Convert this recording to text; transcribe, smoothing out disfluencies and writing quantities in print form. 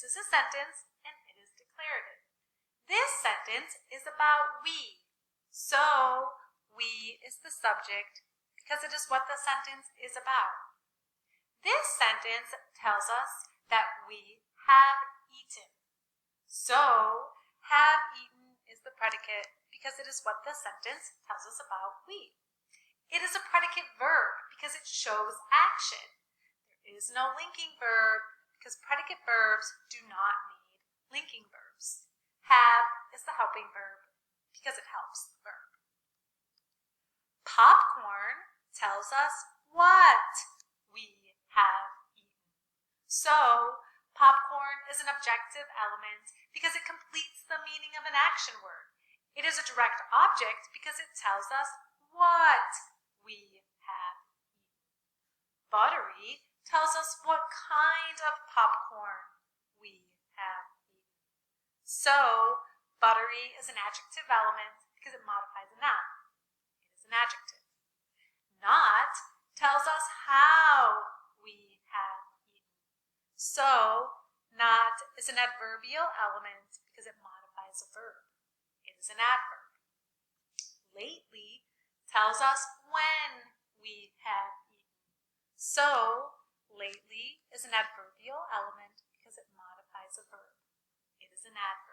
is a sentence and it is declarative. This sentence is about we. So, we is the subject because it is what the sentence is about. This sentence tells us that we have eaten. So, have eaten is the predicate because it is what the sentence tells us about we. It is a predicate verb because it shows action. There is no linking verb because predicate verbs do not need linking verbs. Have is the helping verb because it helps the verb. Popcorn tells us what we have eaten. So, popcorn is an objective element because it completes the meaning of an action word. It is a direct object because it tells us what we have eaten. Buttery tells us what kind of popcorn we have eaten. So, buttery is an adjective element because it modifies a noun. It is an adjective. Not tells us how we have eaten. So, not is an adverbial element because it modifies a verb. It is an adverb. Lately tells us when we have eaten. So, lately is an adverbial element because it modifies a verb. It is an adverb.